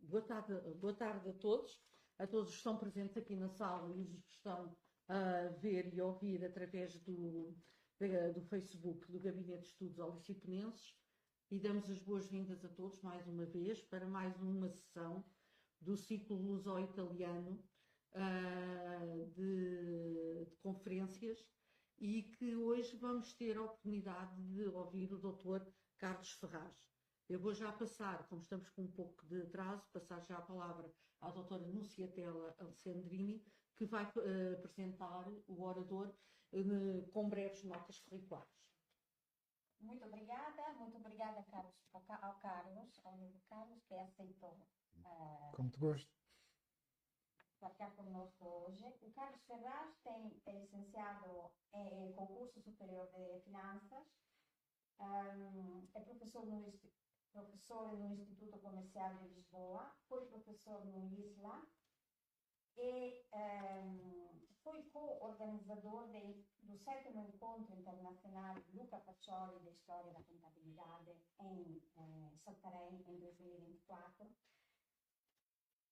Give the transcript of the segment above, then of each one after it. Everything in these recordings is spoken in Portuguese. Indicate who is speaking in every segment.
Speaker 1: Boa tarde a todos que estão presentes aqui na sala e os que estão a ver e a ouvir através do Facebook do Gabinete de Estudos Oliciponenses, e damos as boas-vindas a todos mais uma vez para mais uma sessão do ciclo luso-italiano de conferências, e que hoje vamos ter a oportunidade de ouvir o Dr. Carlos Ferraz. Eu vou já passar, como estamos com um pouco de atraso, passar já a palavra à doutora Nunciatella Alessandrini, que vai apresentar o orador com breves notas curriculares.
Speaker 2: Muito obrigada, Carlos, ao amigo Carlos, que aceitou
Speaker 3: com muito gosto
Speaker 2: estar conosco hoje. O Carlos Ferraz é licenciado em concurso superior de finanças, é professor no Instituto Comercial de Lisboa, foi professor no ISLA e foi co-organizador do 7º Encontro Internacional Luca Pacioli de História da Contabilidade em Santarém em 2024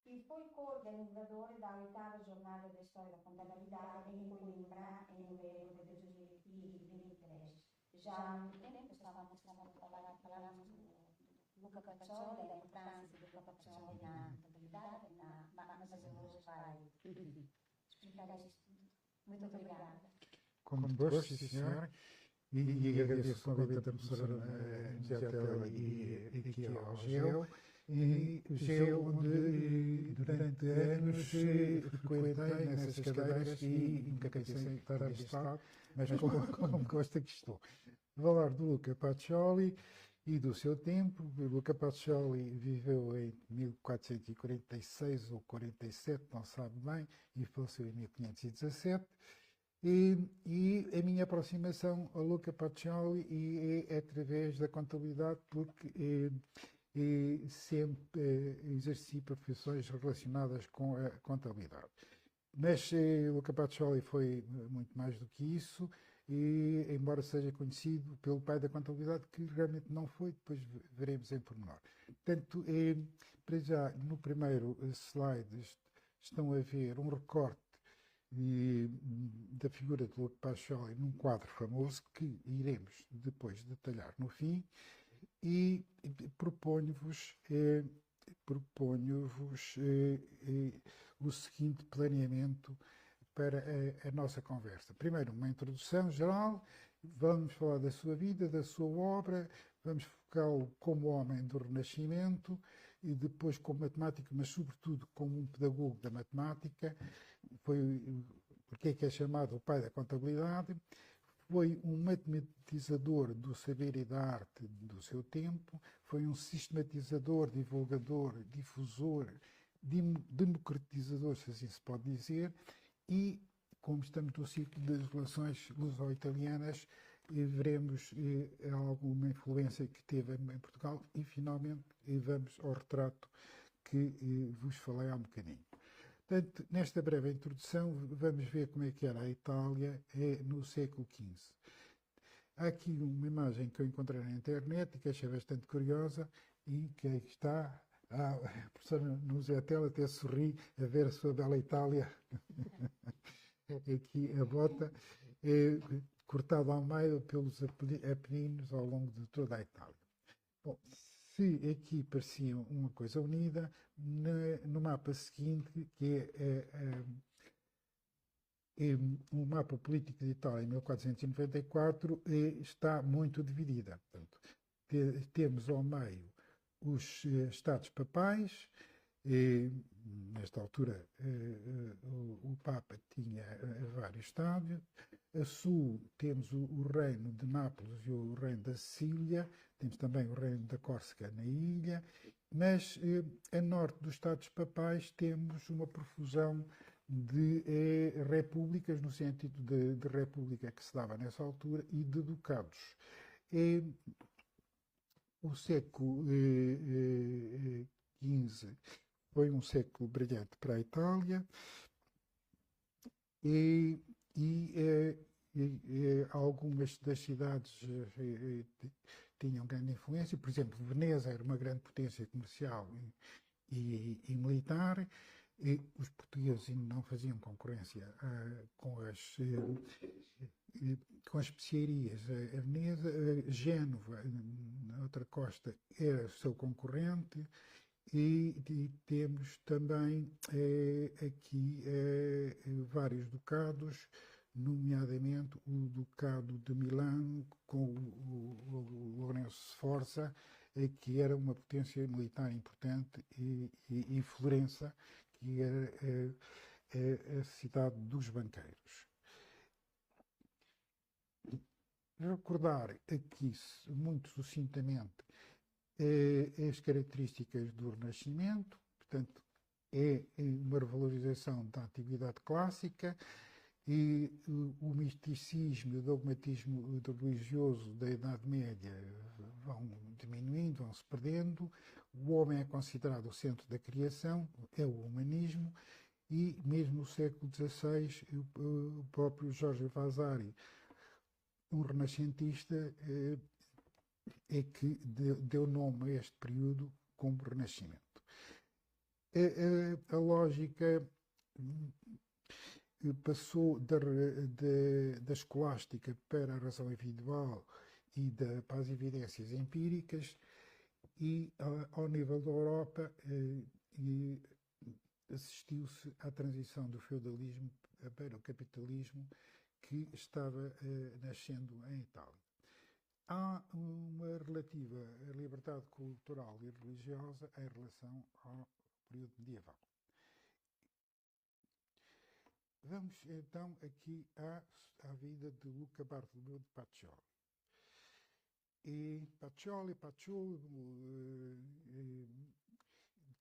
Speaker 2: e foi co-organizador da 8ª Jornada de História da Contabilidade em Coimbra em novembro de 2023. Já há muito tempo estávamos falando do Luca Pacioli, da importância do Luca Pacioli na contabilidade, mas hoje vai explicar isto. Muito obrigada.
Speaker 3: Com muito gosto, sim, senhor. E agradeço o convite da professora Nunciatella e aqui ao GEO. E GEO, onde durante anos frequentei nessas cadeiras e nunca pensei em estar neste lado, mas como gosto aqui estou. Vou falar do Luca Pacioli e do seu tempo. Luca Pacioli viveu em 1446 ou 47, não sabe bem, e faleceu em 1517. E a minha aproximação ao Luca Pacioli é através da contabilidade, porque sempre exerci profissões relacionadas com a contabilidade. Mas Luca Pacioli foi muito mais do que isso, e embora seja conhecido pelo pai da contabilidade, que realmente não foi, depois veremos em pormenor. Portanto, para já, no primeiro slide estão a ver um recorte da figura de Luca Pacioli num quadro famoso que iremos depois detalhar no fim, e proponho-vos o seguinte planeamento para a nossa conversa. Primeiro, uma introdução geral, vamos falar da sua vida, da sua obra, vamos focá-lo como homem do Renascimento e depois como matemático, mas sobretudo como um pedagogo da matemática. Porque é chamado o pai da contabilidade. Foi um matematizador do saber e da arte do seu tempo, foi um sistematizador, divulgador, difusor, democratizador, se assim se pode dizer, e, como estamos no ciclo das relações luso-italianas, veremos alguma influência que teve em Portugal e, finalmente, vamos ao retrato que vos falei há um bocadinho. Portanto, nesta breve introdução, vamos ver como é que era a Itália no século XV. Há aqui uma imagem que eu encontrei na internet e que achei bastante curiosa e que aí está. A professora Nunciatella até sorri a ver a sua bela Itália. Aqui a bota, cortada ao meio pelos Apeninos ao longo de toda a Itália. Bom, se aqui parecia uma coisa unida, no mapa seguinte, que é o mapa político de Itália em 1494, está muito dividida. Portanto, temos ao meio os Estados papais. Nesta altura, o Papa tinha vários estados. A sul temos o reino de Nápoles e o reino da Sicília, temos também o reino da Córsega na ilha, mas a norte dos Estados papais temos uma profusão de repúblicas, no sentido de república que se dava nessa altura, e de ducados. O século XV foi um século brilhante para a Itália e algumas das cidades tinham grande influência. Por exemplo, Veneza era uma grande potência comercial e militar. E os portugueses não faziam concorrência com as especiarias. A Veneza, Génova, na outra costa, era seu concorrente. E temos também aqui vários ducados, nomeadamente o Ducado de Milão, com o Lourenço Sforza, que era uma potência militar importante, e Florença, que era a cidade dos banqueiros. Recordar aqui, muito sucintamente, as características do Renascimento, portanto, é uma revalorização da atividade clássica, e o misticismo e o dogmatismo religioso da Idade Média vão diminuindo, vão se perdendo. O homem é considerado o centro da criação, é o humanismo, e mesmo no século XVI, o próprio Jorge Vasari, um renascentista, é que deu nome a este período como Renascimento. A lógica passou da escolástica para a razão individual e para as evidências empíricas, e ao nível da Europa assistiu-se à transição do feudalismo para o capitalismo, que estava nascendo em Itália. Há uma relativa liberdade cultural e religiosa em relação ao período medieval. Vamos então aqui à vida de Luca Bartolomeu de Pacioli. E Pacioli,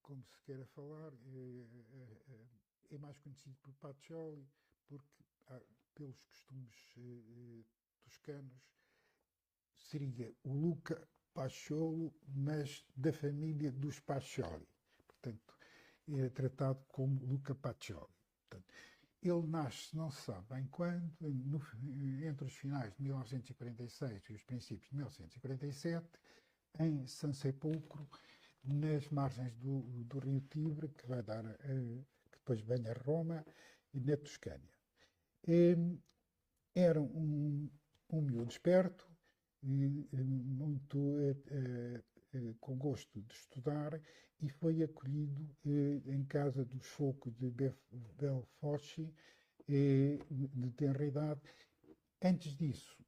Speaker 3: como se queira falar, é mais conhecido por Pacioli porque, pelos costumes toscanos, seria o Luca Paciolo, mas da família dos Pacioli. Portanto, é tratado como Luca Pacioli. Portanto, ele nasce, não se sabe bem quando, entre os finais de 1946 e os princípios de 1947, em San Sepolcro, nas margens do rio Tibre, que vai dar, que depois vem a Roma, e na Toscânia. Era um miúdo esperto, muito com gosto de estudar, e foi acolhido em casa dos Foucault de Belfoschi, de tenra idade. Antes disso,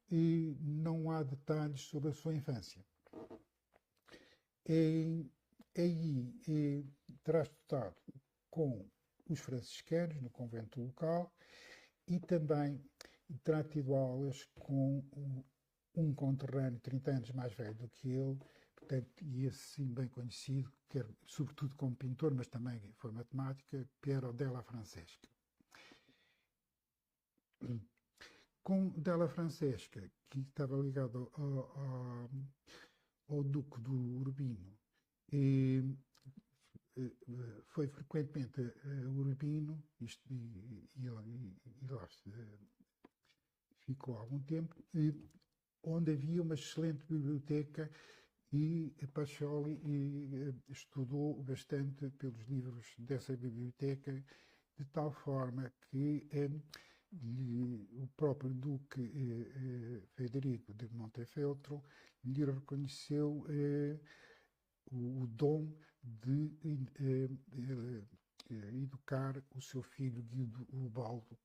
Speaker 3: não há detalhes sobre a sua infância. Aí terá estudado com os franciscanos no convento local, e também terá tido aulas com um conterrâneo 30 anos mais velho do que ele, portanto, e esse bem conhecido, sobretudo como pintor, mas também foi matemática, Piero della Francesca. Com Della Francesca, que estava ligado ao Duque do Urbino, foi frequentemente a Urbino, e lá ficou há algum tempo, onde havia uma excelente biblioteca, e Pacioli estudou bastante pelos livros dessa biblioteca, de tal forma que o próprio Duque Federico de Montefeltro lhe reconheceu o dom de educar o seu filho Guido Ubaldo,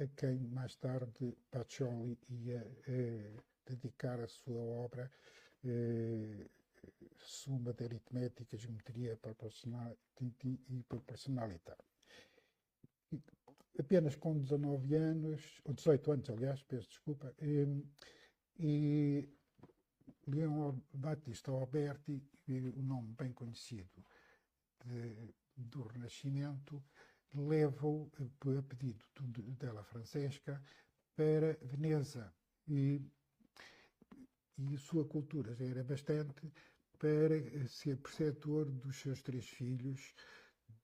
Speaker 3: a quem mais tarde Pacioli ia dedicar a sua obra Summa de Aritmética, Geometria e Proporcionalidade. Apenas com 19 anos, ou 18 anos, aliás, peço desculpa, e Leon Battista Alberti, um nome bem conhecido do Renascimento, leva-o, a pedido della Francesca, para Veneza, e a sua cultura já era bastante para ser preceptor dos seus 3 filhos,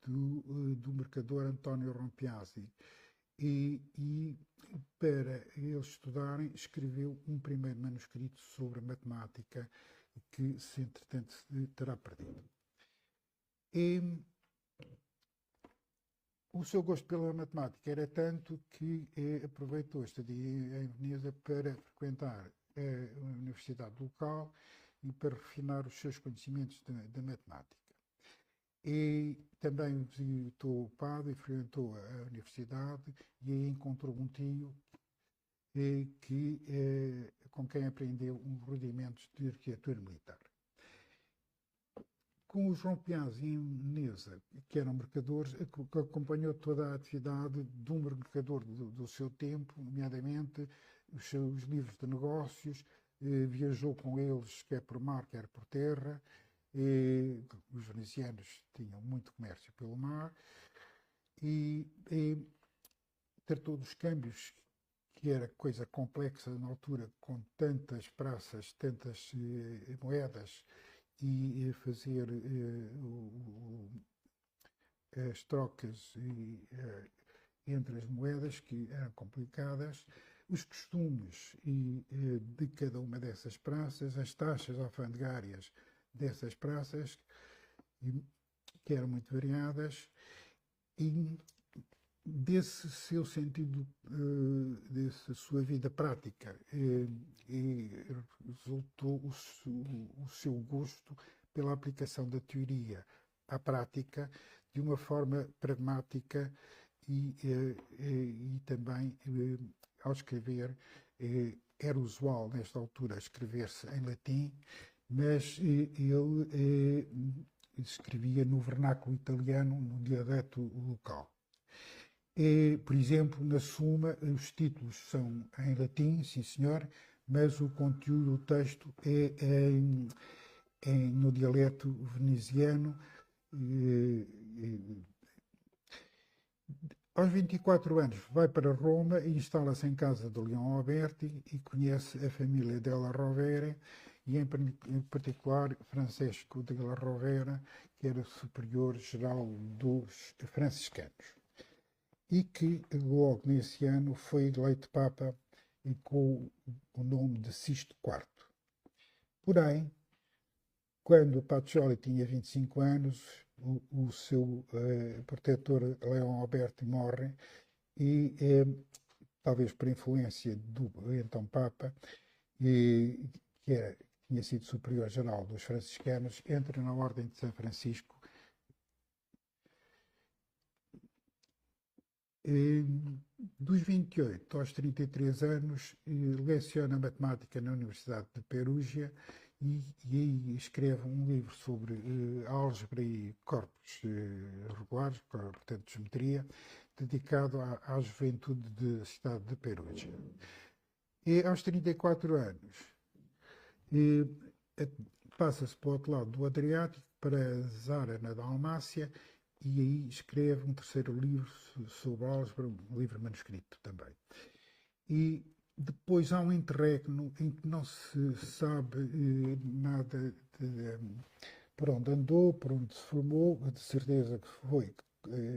Speaker 3: do mercador António Rompiazzi. E para eles estudarem, escreveu um primeiro manuscrito sobre matemática, que, entretanto, terá perdido. E o seu gosto pela matemática era tanto que aproveitou este dia em Veneza para frequentar a universidade local e para refinar os seus conhecimentos da matemática. E também visitou o padre e frequentou a universidade e aí encontrou um tio com quem aprendeu uns rudimentos de arquitetura militar. Com os João Piaz em Veneza, que eram mercadores, acompanhou toda a atividade de um mercador do seu tempo, nomeadamente os seus livros de negócios, viajou com eles, quer por mar, quer por terra. Os venezianos tinham muito comércio pelo mar e tratou dos câmbios, que era coisa complexa na altura, com tantas praças, tantas moedas, e fazer as trocas entre as moedas, que eram complicadas, os costumes de cada uma dessas praças, as taxas alfandegárias dessas praças, que eram muito variadas, e desse seu sentido, dessa sua vida prática, resultou o seu gosto pela aplicação da teoria à prática de uma forma pragmática e também, ao escrever, era usual nesta altura escrever-se em latim, mas ele escrevia no vernáculo italiano, no dialeto local. Por exemplo, na Suma, os títulos são em latim, sim senhor, mas o conteúdo do texto é no dialeto veneziano. Aos 24 anos vai para Roma e instala-se em casa de Leão Alberti e conhece a família della Rovere e em particular Francesco della Rovere, que era superior-geral dos franciscanos, e que logo nesse ano foi eleito Papa e com o nome de Sisto IV. Porém, quando Pacioli tinha 25 anos, o seu protetor Leão Alberti morre e, talvez por influência do então Papa, que tinha sido superior-geral dos franciscanos, entra na Ordem de São Francisco. Dos 28 aos 33 anos, leciona matemática na Universidade de Perugia e aí escreve um livro sobre álgebra e corpos regulares, portanto, geometria, dedicado à juventude da cidade de Perugia. E aos 34 anos, passa-se para o outro lado do Adriático, para Zara, na Dalmácia, e aí escreve um terceiro livro sobre álgebra, um livro manuscrito também. E depois há um interregno em que não se sabe nada por onde andou, por onde se formou, de certeza que foi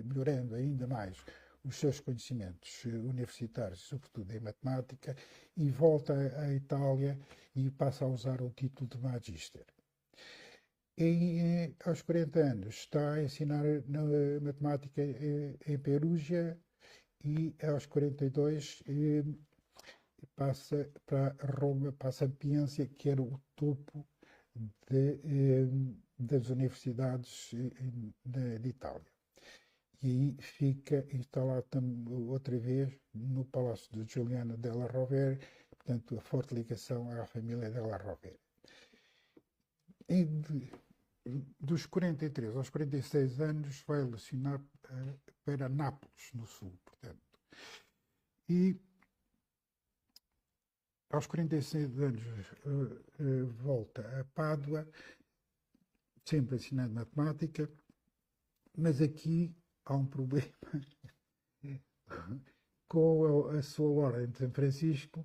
Speaker 3: melhorando ainda mais os seus conhecimentos universitários, sobretudo em matemática, e volta à Itália e passa a usar o título de Magister. Aos 40 anos está a ensinar matemática em Perugia e aos 42 passa para Roma, para a Sapienza, que era o topo das universidades de Itália. E aí fica instalado outra vez no Palácio de Giuliano della Rovere, portanto, a forte ligação à família della Rovere. Dos 43 aos 46 anos vai lecionar para Nápoles, no sul, portanto. E aos 46 anos volta a Pádua, sempre ensinando matemática, mas aqui há um problema com a sua ordem de São Francisco,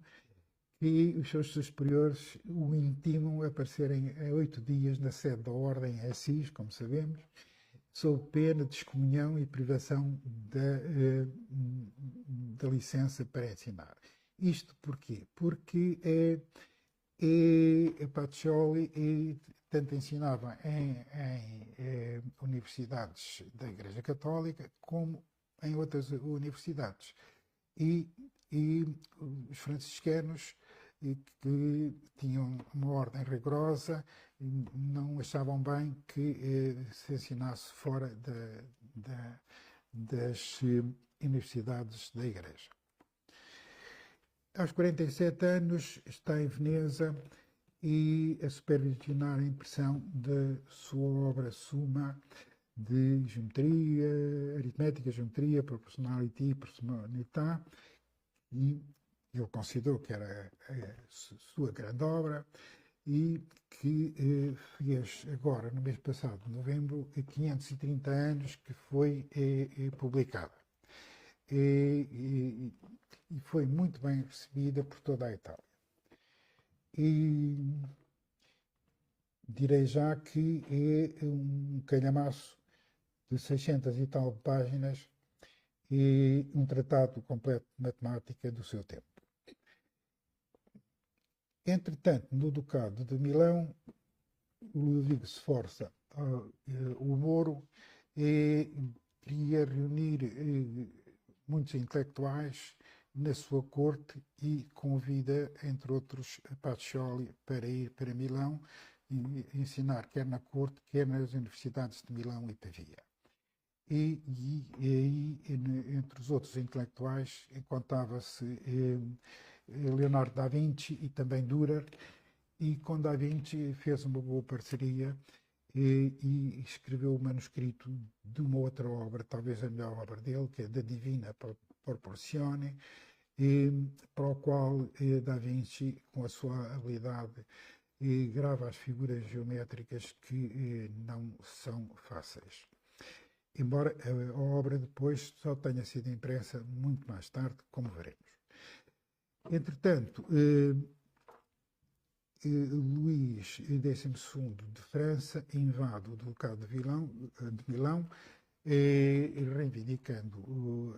Speaker 3: e os seus superiores o intimam a aparecerem a 8 dias na sede da ordem em Assis, como sabemos, sob pena de excomunhão e privação da licença para ensinar. Isto porquê? Porque Pacioli tanto ensinava em universidades da Igreja Católica como em outras universidades. E os franciscanos, que tinham uma ordem rigorosa, não achavam bem que se ensinasse fora das universidades da Igreja. Aos 47 anos está em Veneza e a supervisionar a impressão da sua obra Summa de geometria, aritmética, geometria, proportionality, personalidade, e ele considerou que era a sua grande obra e que fez agora, no mês passado, de novembro, 530 anos que foi publicada. E foi muito bem recebida por toda a Itália. E direi já que é um calhamaço de 600 e tal páginas e um tratado completo de matemática do seu tempo. Entretanto, no Ducado de Milão, Ludovico Sforza, o Moro, queria reunir muitos intelectuais na sua corte e convida, entre outros, Pacioli para ir para Milão e ensinar quer na corte, quer nas universidades de Milão e Pavia. E aí, entre os outros intelectuais, encontrava-se Leonardo da Vinci e também Dürer, e com da Vinci fez uma boa parceria e escreveu o manuscrito de uma outra obra, talvez a melhor obra dele, que é da Divina Proporzione, para o qual da Vinci, com a sua habilidade, grava as figuras geométricas que não são fáceis. Embora a obra depois só tenha sido impressa muito mais tarde, como veremos. Entretanto, Luís XII de França invade o Ducado de Milão, reivindicando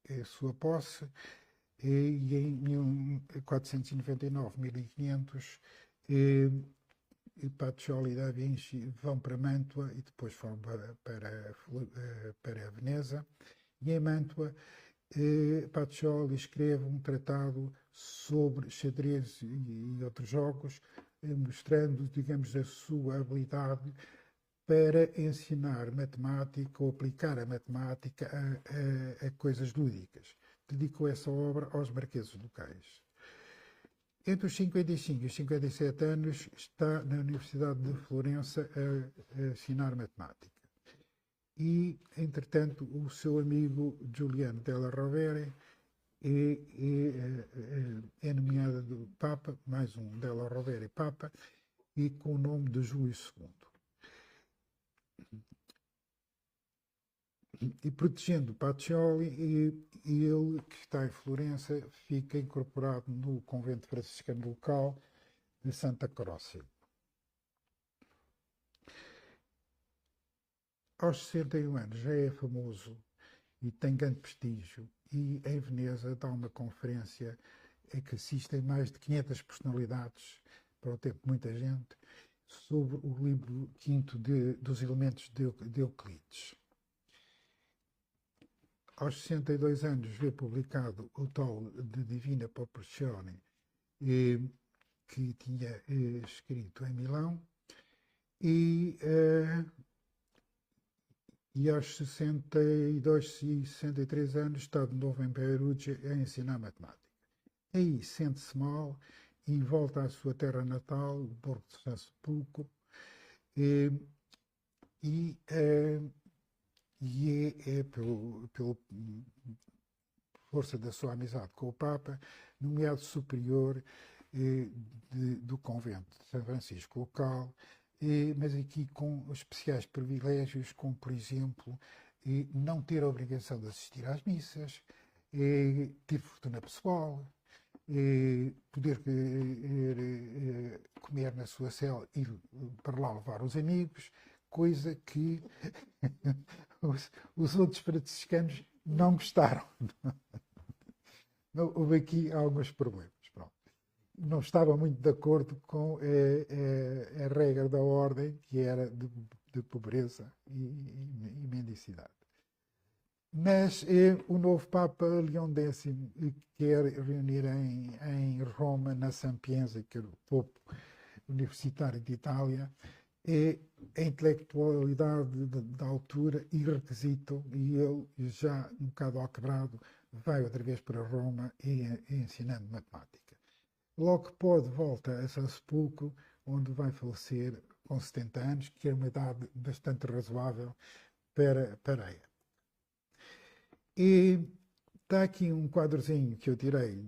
Speaker 3: a sua posse, e em 1499-1500 Pacioli e da Vinci vão para Mântua e depois vão para Veneza. E em Mântua, Pacioli escreve um tratado sobre xadrez e outros jogos, mostrando, digamos, a sua habilidade para ensinar matemática ou aplicar a matemática a coisas lúdicas. Dedicou essa obra aos marqueses locais. Entre os 55 e os 57 anos está na Universidade de Florença a ensinar matemática. E, entretanto, o seu amigo Giuliano della Rovere é nomeado do Papa, mais um della Rovere Papa, e com o nome de Júlio II. E protegendo Pacioli, ele, que está em Florença, fica incorporado no convento franciscano local de Santa Croce. Aos 61 anos já é famoso e tem grande prestígio, e em Veneza dá uma conferência em que assistem mais de 500 personalidades, para o tempo muita gente, sobre o livro quinto dos elementos de Euclides. Aos 62 anos vê publicado o tal de Divina Proporzione, que tinha escrito em Milão, e aos 62 e 63 anos está de novo em Perugia a ensinar matemática. Aí sente-se mal e volta à sua terra natal, o Porto de São Sepulcro, e é pela força da sua amizade com o Papa, nomeado superior do convento de São Francisco local, mas aqui com especiais privilégios, como, por exemplo, não ter a obrigação de assistir às missas, ter fortuna pessoal, poder comer na sua cela e para lá levar os amigos, coisa que os outros franciscanos não gostaram. Houve aqui alguns problemas. Pronto. Não estava muito de acordo com a regra da ordem, que era de de pobreza e mendicidade. Mas o novo Papa Leão X quer reunir em Roma, na Sapienza, que era o povo universitário de Itália, a intelectualidade da altura e requisito, e ele, já um bocado alquebrado, vai outra vez para Roma e ensinando matemática. Logo que pode, volta a São Sepulcro, onde vai falecer com 70 anos, que é uma idade bastante razoável para a época. E está aqui um quadrozinho que eu tirei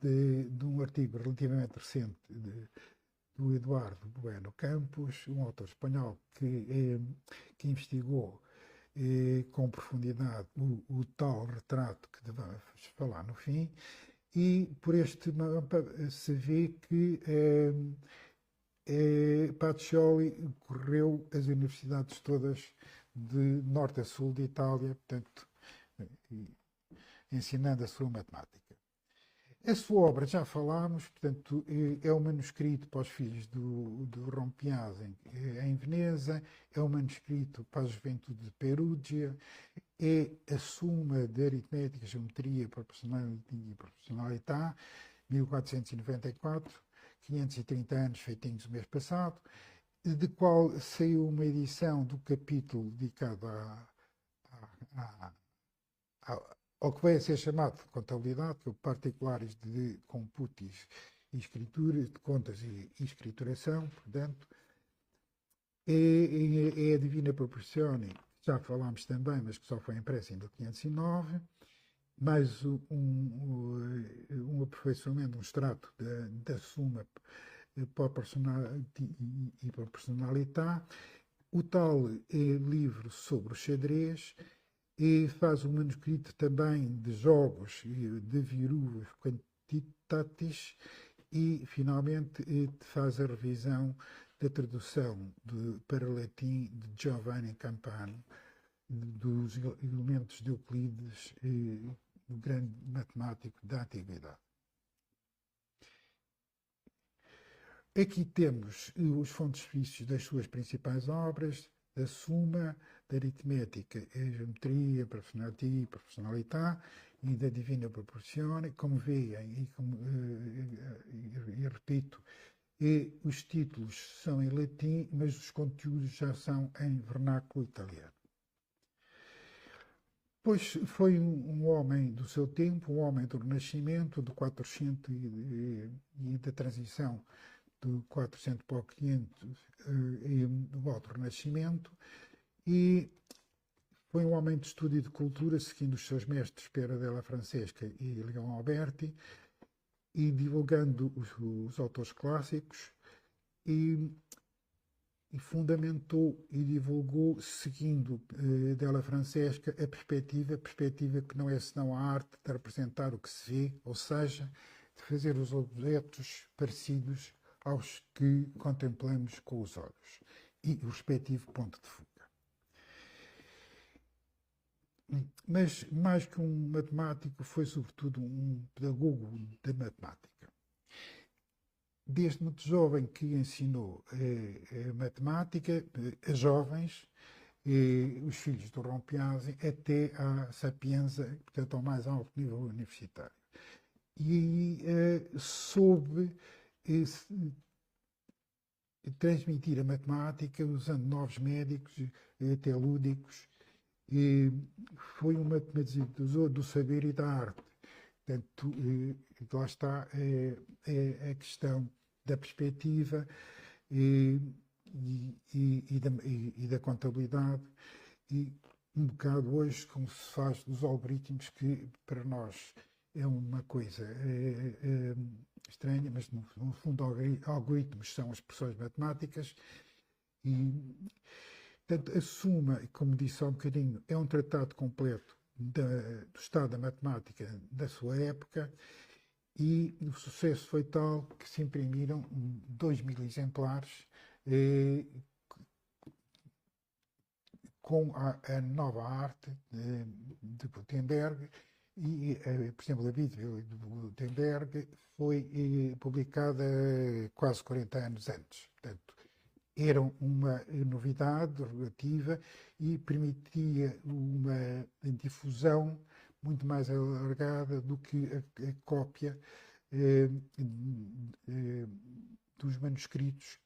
Speaker 3: de um artigo relativamente recente do Eduardo Bueno Campos, um autor espanhol que investigou com profundidade o tal retrato que devemos falar no fim, e por este mapa se vê que Pacioli correu as universidades todas de norte a sul de Itália, portanto, ensinando a sua matemática. A sua obra, já falámos, portanto, é o manuscrito para os filhos do Rompiazzi em Veneza, é o manuscrito para a juventude de Perugia, é a Suma de Aritmética, Geometria, Proporcionalidade, 1494, 530 anos feitinhos o mês passado, de qual saiu uma edição do capítulo dedicado ao que vai a ser chamado de contabilidade, que é o particulares de computis e escrituras, de contas e escrituração, portanto, é a Divina Proporzione, já falámos também, mas que só foi impressa em 1509, mais um aperfeiçoamento, um extrato da Suma e Proporcionalidade, o tal livro sobre o xadrez, e faz um manuscrito também de jogos, de virus quantitatis, e finalmente faz a revisão da tradução para latim de Giovanni Campano, dos elementos de Euclides, do grande matemático da antiguidade. Aqui temos os frontispícios das suas principais obras, da Suma, da Aritmética, a Geometria, Proporcionalidade e da Divina Proporzione. Como veem, e repito, os títulos são em latim, mas os conteúdos já são em vernáculo italiano. Pois foi um homem do seu tempo, um homem do Renascimento, do 400 e da transição do 400 para o 500 e do Alto Renascimento, e foi um homem de estudo e de cultura, seguindo os seus mestres Piero della Francesca e Leão Alberti, e divulgando os autores clássicos, e fundamentou e divulgou, seguindo Della Francesca, a perspectiva que não é senão a arte de representar o que se vê, ou seja, de fazer os objetos parecidos aos que contemplamos com os olhos, e o respectivo ponto de fuga. Mas, mais que um matemático, foi sobretudo um pedagogo da matemática. Desde muito jovem que ensinou a matemática a jovens, os filhos do Rompiazzi, até à Sapienza, portanto, ao mais alto nível universitário. E soube transmitir a matemática usando novos médicos, até lúdicos, e foi um matematizador do saber e da arte. Portanto, lá está a questão da perspectiva e da contabilidade, e um bocado hoje como se faz dos algoritmos, que para nós é uma coisa estranha, mas no fundo algoritmos são expressões matemáticas. E, portanto, a Suma, como disse há um bocadinho, é um tratado completo do estado da matemática da sua época, e o sucesso foi tal que se imprimiram 2.000 exemplares com a nova arte de Gutenberg, e, por exemplo, a Bíblia de Gutenberg foi publicada quase 40 anos antes. Portanto, era uma novidade relativa e permitia uma difusão muito mais alargada do que a cópia dos manuscritos,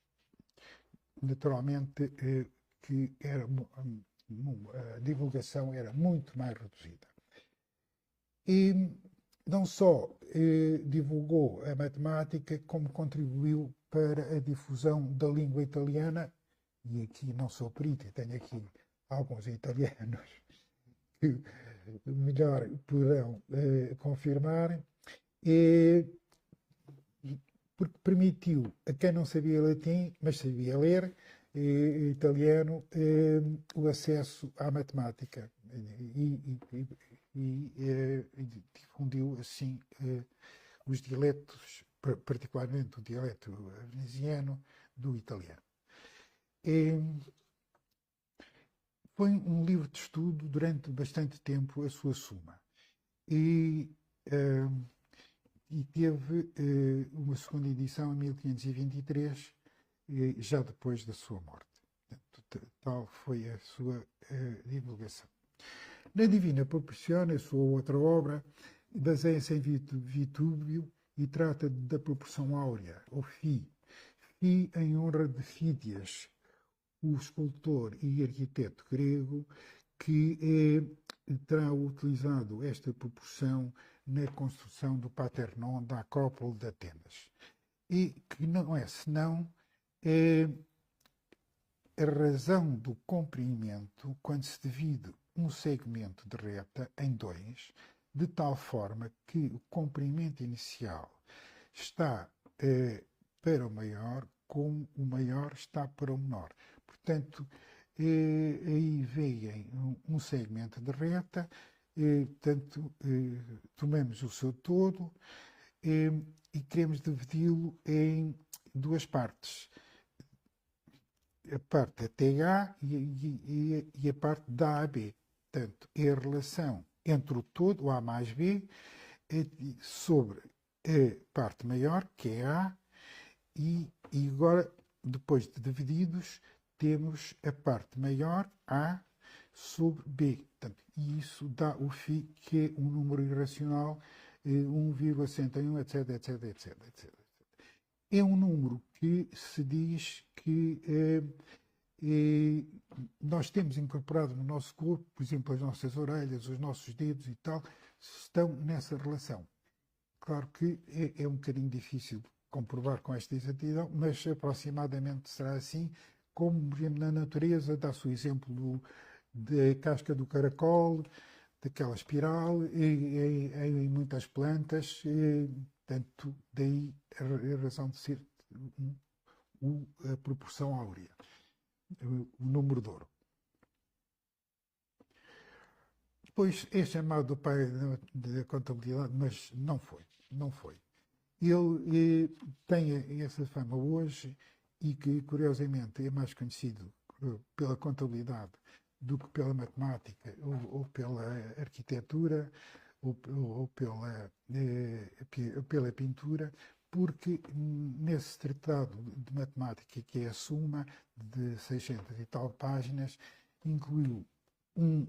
Speaker 3: naturalmente, que era, a divulgação era muito mais reduzida. E não só divulgou a matemática, como contribuiu para a difusão da língua italiana, e aqui não sou perito, tenho aqui alguns italianos que melhor poderão confirmar, porque permitiu a quem não sabia latim, mas sabia ler italiano, o acesso à matemática e difundiu assim os dialetos, particularmente o dialeto veneziano do italiano. Foi um livro de estudo durante bastante tempo a sua suma e teve uma segunda edição em 1523, já depois da sua morte. Tal foi a sua divulgação. Na Divina Proporzione, a sua outra obra, baseia-se em Vitúvio e trata da proporção áurea, ou Φ. Φ em honra de Fídias, o escultor e arquiteto grego que terá utilizado esta proporção na construção do Parthenon da Acrópole de Atenas. E que não é senão a razão do comprimento quando se divide um segmento de reta em dois, de tal forma que o comprimento inicial está para o maior, como o maior está para o menor. Portanto, aí veem um segmento de reta, portanto, tomamos o seu todo e queremos dividi-lo em duas partes. A parte da TH e a parte da AB. Portanto, é a relação entre o todo, o A mais B, sobre a parte maior, que é A, e agora, depois de divididos, temos a parte maior, A, sobre B. Portanto, e isso dá o φ, que é um número irracional, 1,61, etc, etc, etc, etc. É um número que se diz que nós temos incorporado no nosso corpo, por exemplo, as nossas orelhas, os nossos dedos e tal, estão nessa relação. Claro que é um bocadinho difícil comprovar com esta exatidão, mas aproximadamente será assim, como, por exemplo, na natureza, dá-se o exemplo da casca do caracol, daquela espiral, em muitas plantas, portanto, daí a razão de ser a proporção áurea, o número de ouro. Depois é chamado o pai da contabilidade, mas não foi. Ele tem essa fama hoje e que, curiosamente, é mais conhecido pela contabilidade do que pela matemática ou pela arquitetura ou pela pintura, porque nesse tratado de matemática, que é a Suma, de 600 e tal páginas, incluiu um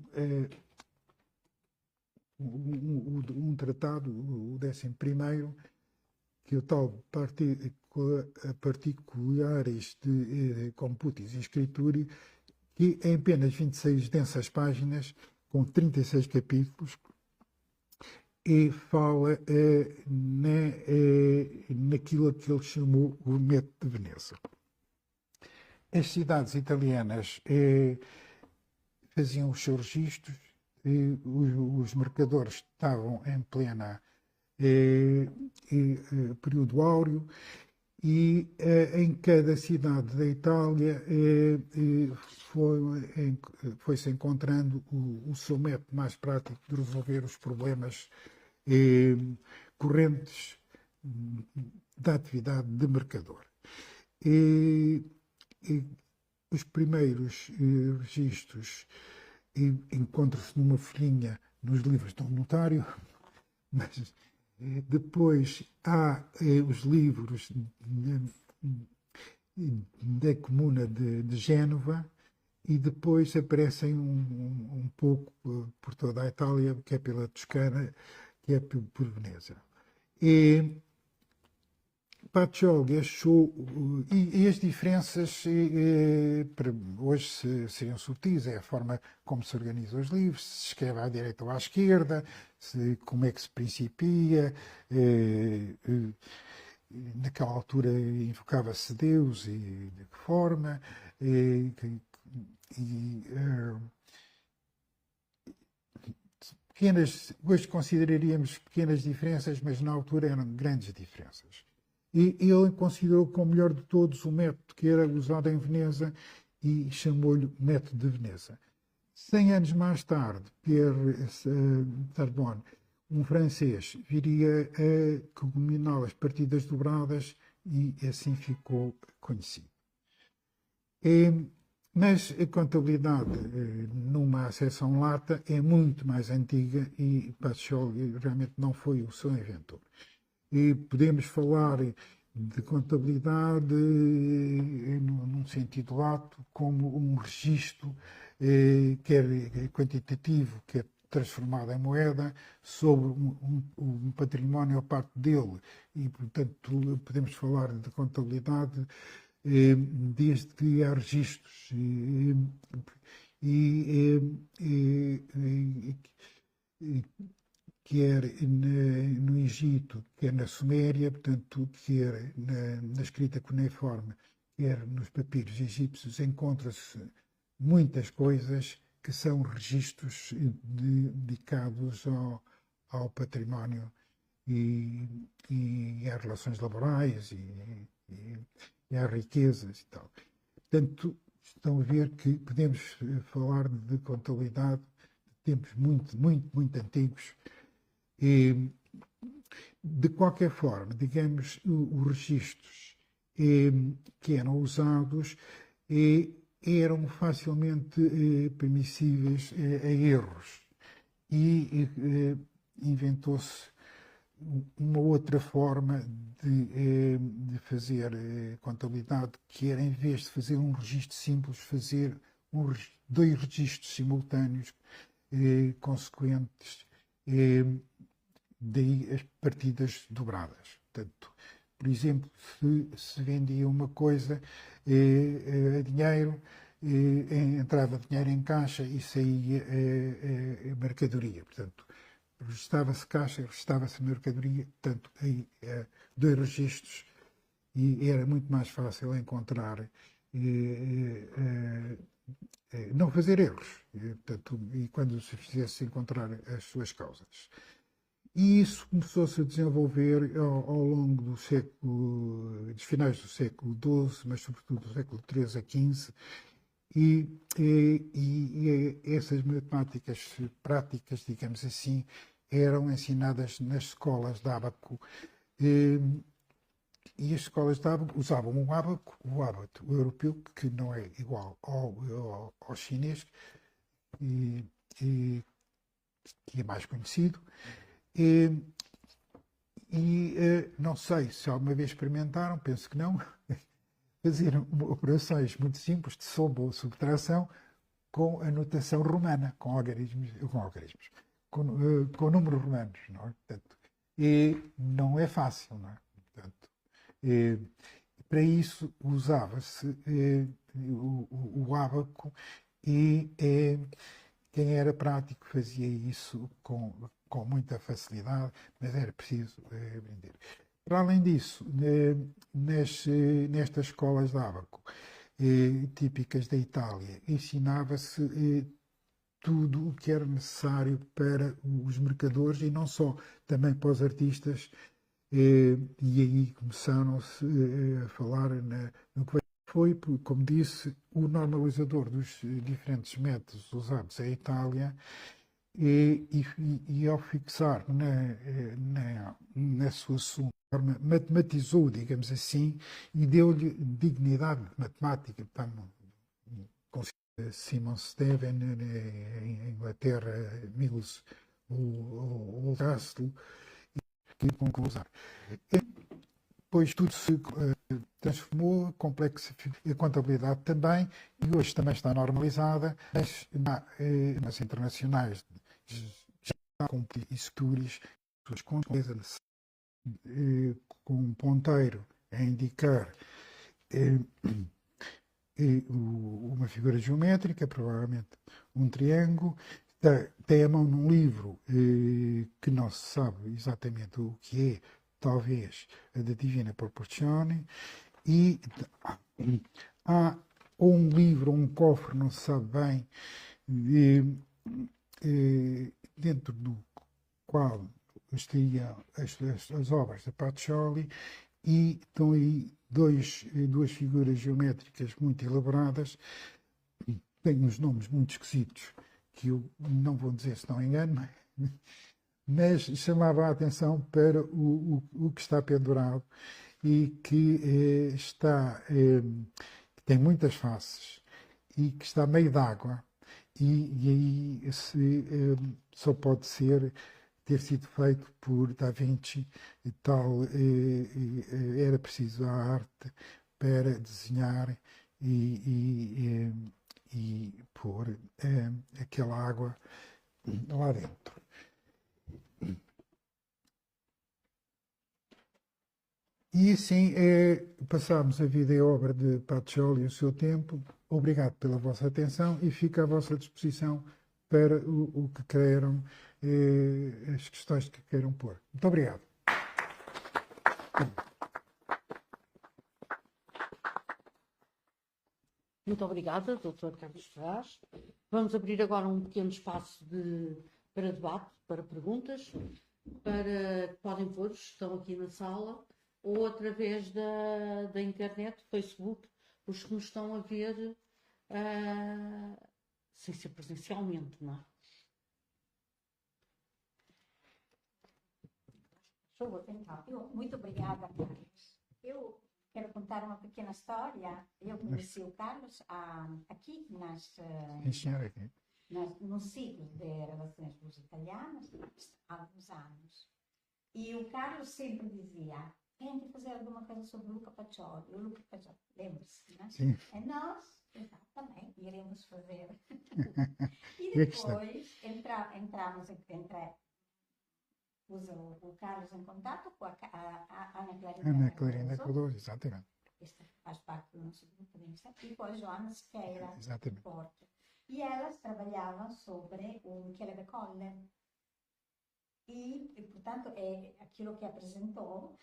Speaker 3: tratado, o 11º, que é o tal Particulares de Computis Scripturae, que em apenas 26 densas páginas, com 36 capítulos, e fala naquilo que ele chamou o método de Veneza. As cidades italianas faziam os seus registros, os mercadores estavam em plena período áureo, e em cada cidade da Itália foi-se encontrando o seu método mais prático de resolver os problemas correntes da atividade de mercador. Os primeiros registros encontram-se numa folhinha nos livros do notário, mas depois há os livros da comuna de Génova, e depois aparecem um pouco por toda a Itália, que é pela Toscana, que é por Veneza. E Pacioli achou, e as diferenças hoje seriam subtis, é a forma como se organizam os livros, se escreve à direita ou à esquerda, como é que se principia, naquela altura invocava-se Deus e de que forma, pequenas, hoje consideraríamos pequenas diferenças, mas na altura eram grandes diferenças. E ele considerou como o melhor de todos o método que era usado em Veneza e chamou-lhe método de Veneza. 100 anos mais tarde, Pierre Narbonne, um francês, viria a combinar as partidas dobradas e assim ficou conhecido. Mas a contabilidade numa acessão lata é muito mais antiga e Pacioli realmente não foi o seu inventor. E podemos falar de contabilidade num sentido lato como um registro quer quantitativo, que é transformado em moeda, sobre um património a parte dele. E, portanto, podemos falar de contabilidade desde que há registros. Quer no Egito, quer na Suméria, portanto, quer na escrita cuneiforme, quer nos papiros egípcios, encontra-se muitas coisas que são registros dedicados ao património e às relações laborais e às riquezas e tal. Portanto, estão a ver que podemos falar de contabilidade de tempos muito, muito, muito antigos. E, de qualquer forma, digamos, os registros que eram usados eram facilmente permissíveis a erros. E inventou-se uma outra forma de fazer contabilidade, que era, em vez de fazer um registro simples, fazer dois registros simultâneos consequentes. Daí as partidas dobradas. Portanto, por exemplo, se vendia uma coisa a dinheiro, entrava dinheiro em caixa e saía mercadoria. Portanto, registava-se caixa, registava-se mercadoria. Portanto, aí dois registros e era muito mais fácil encontrar, não fazer erros. Portanto, e quando se fizesse encontrar as suas causas. E isso começou-se a desenvolver ao longo do século, dos finais do século XII, mas sobretudo do século XIII a XV, e essas matemáticas práticas, digamos assim, eram ensinadas nas escolas de ábaco. E as escolas de ábaco usavam o ábaco europeu, que não é igual ao chinês, que é mais conhecido. Não sei se alguma vez experimentaram, penso que não, fazer operações muito simples de soma ou subtração com a notação romana, com números romanos, não é? Portanto, não é fácil, não é? Portanto, para isso usava-se o ábaco e quem era prático fazia isso com muita facilidade, mas era preciso aprender. Para além disso, nestas escolas de ábaco típicas da Itália, ensinava-se tudo o que era necessário para os mercadores e não só, também para os artistas, e aí começaram-se a falar no que foi, como disse, o normalizador dos diferentes métodos usados em Itália. E ao fixar na sua forma, matematizou, digamos assim, e deu-lhe dignidade matemática. Simon Steven, em Inglaterra, Mills, o Castle, que conclusão. depois tudo se transformou, complexificou, a contabilidade também, e hoje também está normalizada, mas nas internacionais já com escrituras, com coisa com um ponteiro a indicar uma figura geométrica, provavelmente um triângulo, tem a mão num livro que não se sabe exatamente o que é, talvez a da Divina Proporzione, e há um livro, um cofre, não se sabe bem, dentro do qual estariam as obras da Pacioli, e estão aí duas figuras geométricas muito elaboradas, têm uns nomes muito esquisitos, que eu não vou dizer se não engano, mas chamava a atenção para o que está pendurado e que tem muitas faces e que está meio d'água, e aí só pode ter sido feito por Da Vinci, e tal, era preciso a arte para desenhar e pôr aquela água lá dentro. E assim passámos a vida e obra de Pacioli e o seu tempo. Obrigado pela vossa atenção e fico à vossa disposição para o que queiram, as questões que queiram pôr. Muito obrigado.
Speaker 1: Muito obrigada, Dr. Carlos Ferraz. Vamos abrir agora um pequeno espaço para debate, para perguntas, podem pôr, estão aqui na sala, ou através da internet, Facebook, os que nos estão a ver sem ser presencialmente, não é?
Speaker 2: Então, muito obrigada, Carlos. Eu quero contar uma pequena história. Eu conheci o Carlos aqui no ciclo de Relações Luso-Italianas há alguns anos. E o Carlos sempre dizia: tem que fazer alguma coisa sobre o Luca Pacioli. O Luca Pacioli, lembra-se, né?
Speaker 3: Sim.
Speaker 2: E nós, também, iremos fazer. E depois pus o Carlos em contato com a Ana Clarina
Speaker 3: Cardoso, exatamente.
Speaker 2: Esta faz parte do nosso grupo de iniciativa, e com a Joana Sequeira,
Speaker 3: exatamente.
Speaker 2: Porto. E elas trabalhavam sobre o Michele de Colle. E, portanto, é aquilo que apresentou.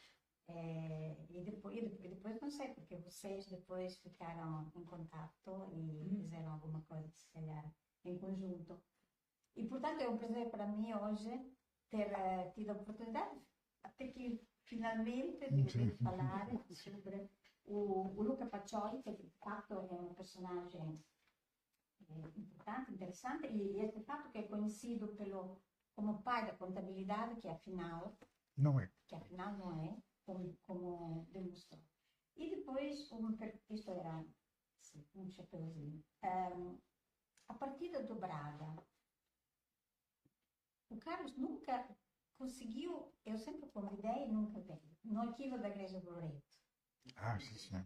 Speaker 2: E depois não sei, porque vocês depois ficaram em contato e fizeram alguma coisa, se calhar, em conjunto. E, portanto, é um prazer para mim hoje ter tido a oportunidade, até que finalmente, de ouvir falar sobre o Luca Pacioli, que de facto é um personagem importante, interessante, e este fato que é conhecido como pai da contabilidade, que afinal não é, como demonstrou. E depois, isto era um chapeuzinho, a partida dobrada. O Carlos nunca conseguiu, eu sempre convidei e nunca veio, no arquivo da Igreja do Loreto.
Speaker 3: Sim, senhor.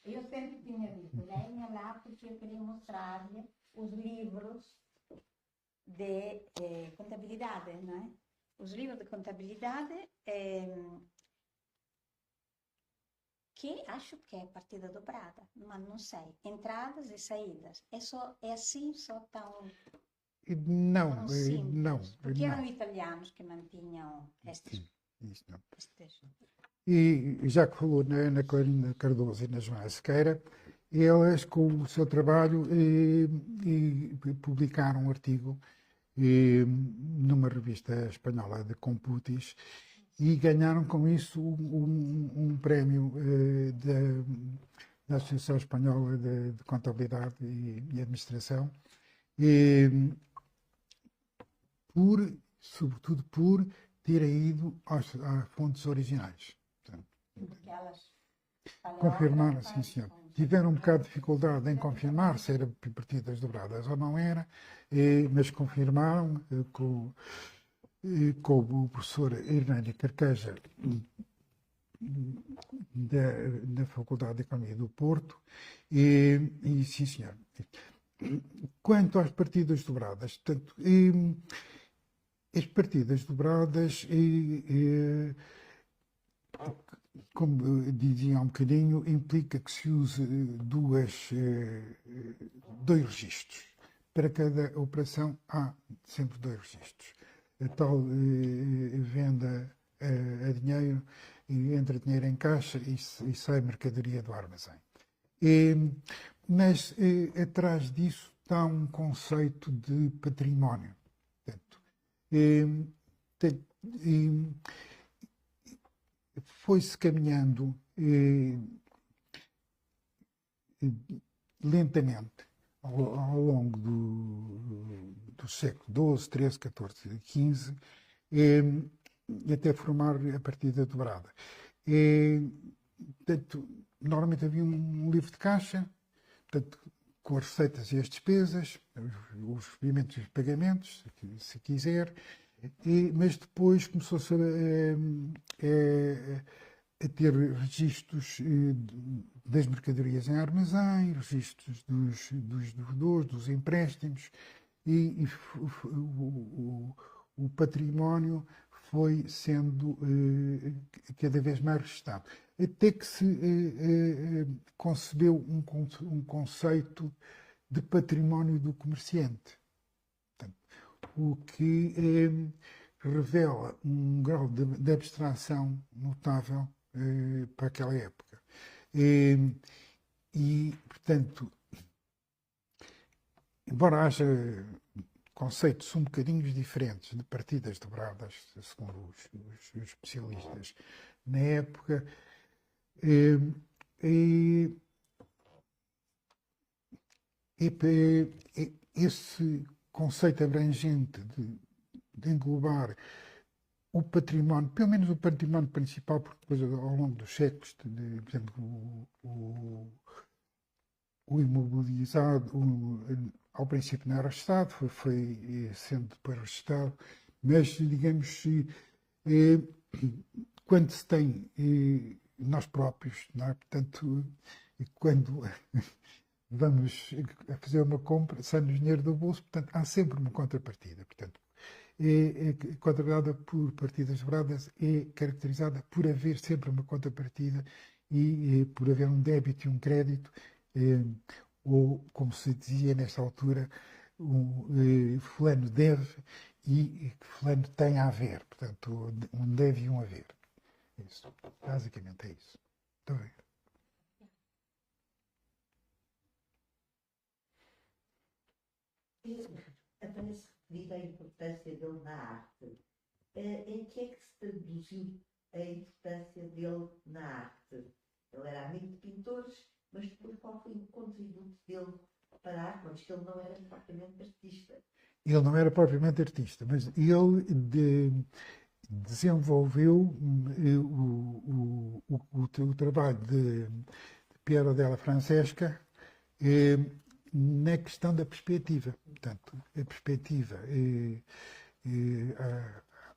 Speaker 2: Eu sempre tinha dito, venha lá porque eu queria mostrar-lhe os livros de contabilidade, não é? Os livros de contabilidade que acho que é partida dobrada, mas não sei. Entradas e saídas. É assim, só tão...
Speaker 3: Não.
Speaker 2: Porque eram italianos que mantinham estes.
Speaker 3: E já que falou na Ana Clarina Cardoso e na Joana Sequeira, elas, com o seu trabalho, publicaram um artigo numa revista espanhola de Computis e ganharam com isso um prémio da Associação Espanhola de Contabilidade e Administração, sobretudo por terem ido às fontes originais.
Speaker 2: Porque elas
Speaker 3: confirmaram, sim, senhor. Tiveram um bocado de dificuldade em confirmar se eram partidas dobradas ou não era, mas confirmaram com o professor Hernani Carqueja da Faculdade de Economia do Porto, sim, senhor. Quanto às partidas dobradas, portanto, as partidas dobradas, como dizia há um bocadinho, implica que se use dois registros. Para cada operação há sempre dois registros. A tal venda a dinheiro, entra dinheiro em caixa e sai mercadoria do armazém. Mas atrás disso está um conceito de património. Portanto, foi-se caminhando lentamente ao longo do século XII, XIII, XIV, XV, até formar a partida dobrada. Portanto, normalmente havia um livro de caixa, portanto, com as receitas e as despesas, os recebimentos e os pagamentos, se quiser, mas depois começou-se a ter registros das mercadorias em armazém, registros dos devedores, dos empréstimos, e o património foi sendo cada vez mais registado. Até que se concebeu um conceito de património do comerciante. Portanto, o que revela um grau de abstração notável para aquela época. E, portanto, embora haja conceitos um bocadinho diferentes de partidas dobradas, segundo os especialistas na época, esse conceito abrangente de englobar o património, pelo menos o património principal, porque depois ao longo dos séculos, por exemplo, o imobilizado, ao princípio não era registado, foi sendo depois registado, mas digamos, quando se tem nós próprios, não é? Portanto, quando vamos a fazer uma compra, sai-nos dinheiro do bolso, portanto, há sempre uma contrapartida. Portanto, contratada por partidas dobradas é caracterizada por haver sempre uma contrapartida e por haver um débito e um crédito, ou, como se dizia nesta altura, fulano deve e fulano tem a haver. Portanto, um deve e um haver. Isso. Basicamente é isso. Muito bem.
Speaker 4: Aparece referida a importância dele na arte. Em que é que se traduziu a importância dele na arte? Ele era amigo de pintores, mas depois qual foi o contributo dele para a arte? Mas que ele não era propriamente artista.
Speaker 3: Ele não era propriamente artista, mas ele desenvolveu o trabalho de Piero della Francesca na questão da perspectiva. Portanto, a perspectiva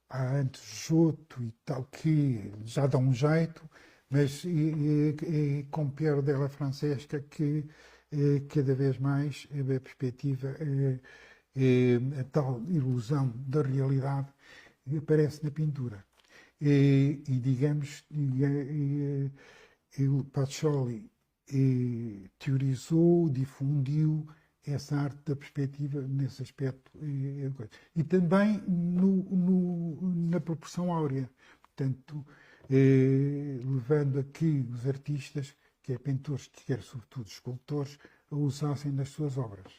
Speaker 3: há antes Giotto e tal que já dá um jeito, mas é com Piero della Francesca que cada vez mais a perspectiva, a tal ilusão da realidade aparece na pintura. E digamos, Pacioli teorizou, difundiu essa arte da perspectiva nesse aspecto. E também na proporção áurea. Portanto, levando a que os artistas, quer pintores, quer sobretudo escultores, a usassem nas suas obras.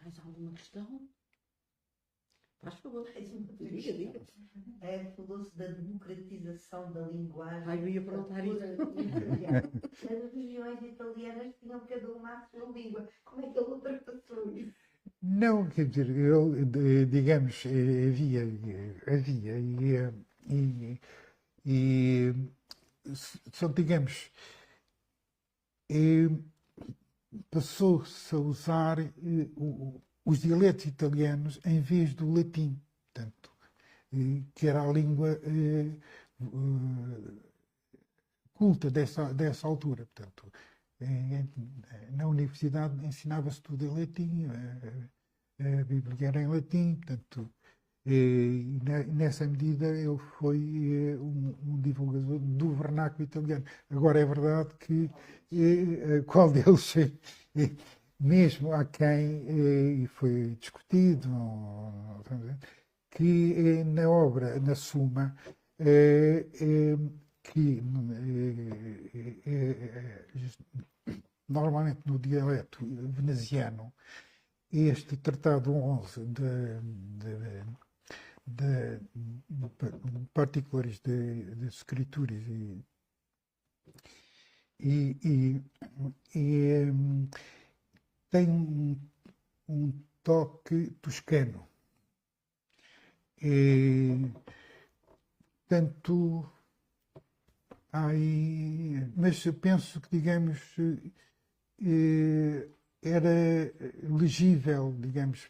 Speaker 1: Mais alguma questão? Faz favor.
Speaker 4: Diga, diga. Falou-se da democratização da linguagem.
Speaker 1: Ai, eu ia perguntar isso.
Speaker 4: As regiões italianas tinham cada uma a sua língua. Como é que ele ultrapassou isso?
Speaker 3: Não, quer dizer, ele, digamos, havia são, digamos, passou-se a usar os dialetos italianos em vez do latim. Portanto, que era a língua culta dessa altura. Portanto, na universidade ensinava-se tudo em latim, a Bíblia era em latim, portanto, e nessa medida ele foi um divulgador do vernáculo italiano. Agora é verdade que qual deles, mesmo há quem, e foi discutido, que na obra, na Suma, que normalmente no dialeto veneziano, este Tratado 11 de particulares de escrituras e tem um toque toscano. Tanto mas eu penso que, digamos, era legível, digamos,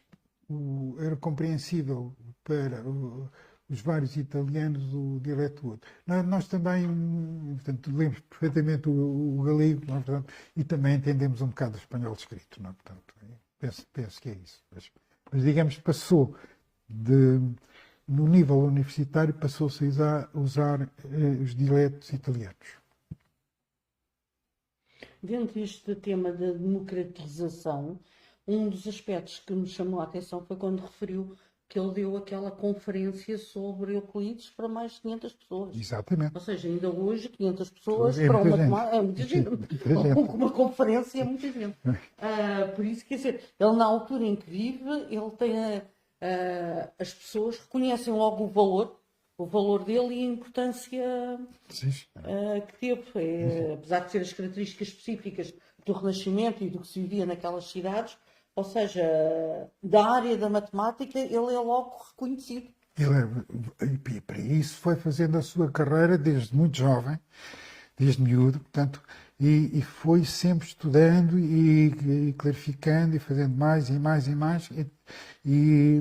Speaker 3: era compreensível para os vários italianos o dialeto do outro. Nós também, portanto, lemos perfeitamente o galego, não é, portanto, e também entendemos um bocado o espanhol escrito, não é? Portanto, penso que é isso. Mas digamos, passou no nível universitário, passou-se a usar os dialetos italianos.
Speaker 1: Dentro deste tema da democratização, um dos aspectos que me chamou a atenção foi quando referiu que ele deu aquela conferência sobre Euclides para mais de 500 pessoas.
Speaker 3: Exatamente.
Speaker 1: Ou seja, ainda hoje 500 pessoas
Speaker 3: É
Speaker 1: para
Speaker 3: muita gente.
Speaker 1: muita gente. Uma conferência é muita gente. Por isso, quer dizer, ele na altura em que vive, ele tem as pessoas reconhecem logo o valor dele e a importância que teve. Apesar de ser as características específicas do Renascimento e do que se vivia naquelas cidades, ou seja, da área da matemática, ele é logo reconhecido.
Speaker 3: E para isso foi fazendo a sua carreira desde muito jovem, desde miúdo, portanto, e foi sempre estudando e clarificando e fazendo mais e mais e mais, e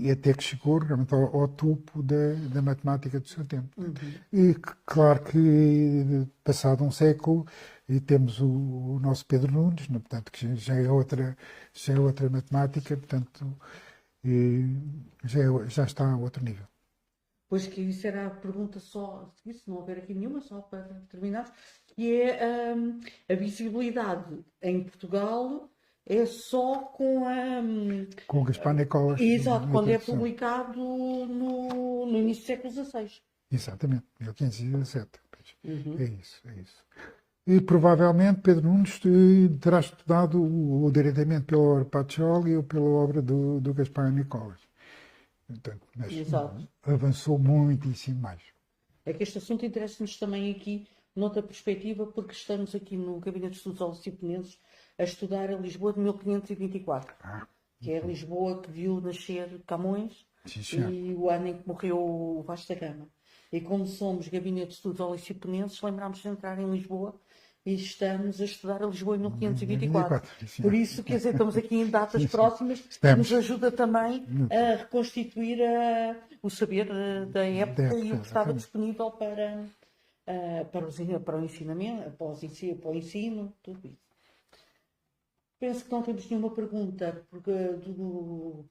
Speaker 3: até que chegou realmente ao topo da matemática do seu tempo. E claro que, passado um século, e temos o nosso Pedro Nunes, portanto, que já é outra matemática, portanto, já está a outro nível.
Speaker 1: Pois que isso era a pergunta só, se não houver aqui nenhuma, só para terminar, que é a visibilidade em Portugal é só com
Speaker 3: com o Gaspar Nicolas.
Speaker 1: Exato, quando é publicado no início do século XVI.
Speaker 3: Exatamente, 1517. É isso. E provavelmente Pedro Nunes terá estudado diretamente pela obra Pacioli ou pela obra do Gaspar Nicolas. Portanto, mas avançou muitíssimo mais.
Speaker 1: É que este assunto interessa-nos também aqui, noutra perspectiva, porque estamos aqui no Gabinete de Estudos Alciponenses a estudar a Lisboa de 1524, que é a Lisboa que viu nascer Camões e o ano em que morreu o Vasco da Gama. E como somos Gabinete de Estudos Alciponenses, lembramos de entrar em Lisboa e estamos a estudar a Lisboa em 1524. Por isso, quer dizer, estamos aqui em datas próximas, que nos ajuda também a reconstituir o saber da época e o que estava disponível para o ensinamento, para o ensino, tudo isso. Penso que não temos nenhuma pergunta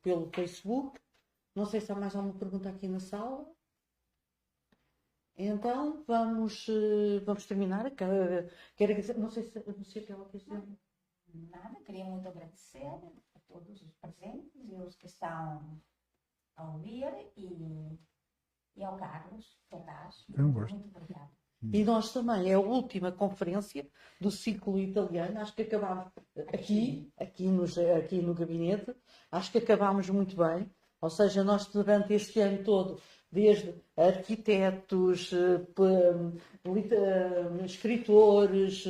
Speaker 1: pelo Facebook. Não sei se há mais alguma pergunta aqui na sala. Então, vamos terminar. Não sei se ela quer dizer.
Speaker 2: Nada, queria muito agradecer a todos os presentes e os que estão a ouvir e ao Carlos Ferraz. Muito obrigada.
Speaker 1: E nós também, é a última conferência do ciclo italiano, acho que acabámos aqui no gabinete, acho que acabámos muito bem, ou seja, nós durante este ano todo, desde arquitetos, escritores,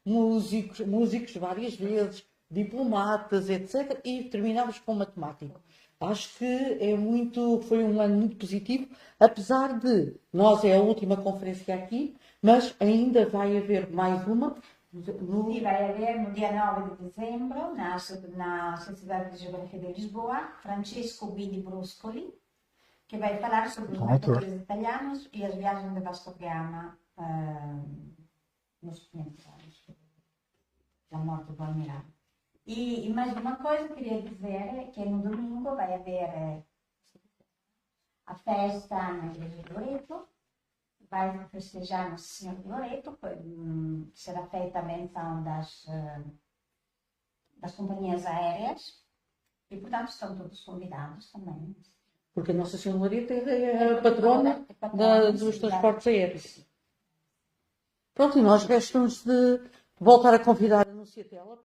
Speaker 1: músicos várias vezes, diplomatas, etc., e terminámos com matemático. Acho que foi um ano muito positivo, apesar de nós é a última conferência aqui, mas ainda vai haver mais uma.
Speaker 2: E vai haver no dia 9 de dezembro, na Sociedade de Geografia de Lisboa, Francesco Guidi Bruscoli, que vai falar sobre os mercadores italianos e as viagens de Vasco da Gama nos 500 anos da morte do almirante. E mais uma coisa que queria dizer, que no domingo vai haver a festa na Igreja de Loreto, vai festejar Nossa Senhora de Loreto, será feita a benção das companhias aéreas, e portanto estão todos convidados também.
Speaker 1: Porque a Nossa Senhora de Loreto é a patrona dos transportes aéreos. Pronto, e nós resta-nos de voltar a convidar a Anunciatela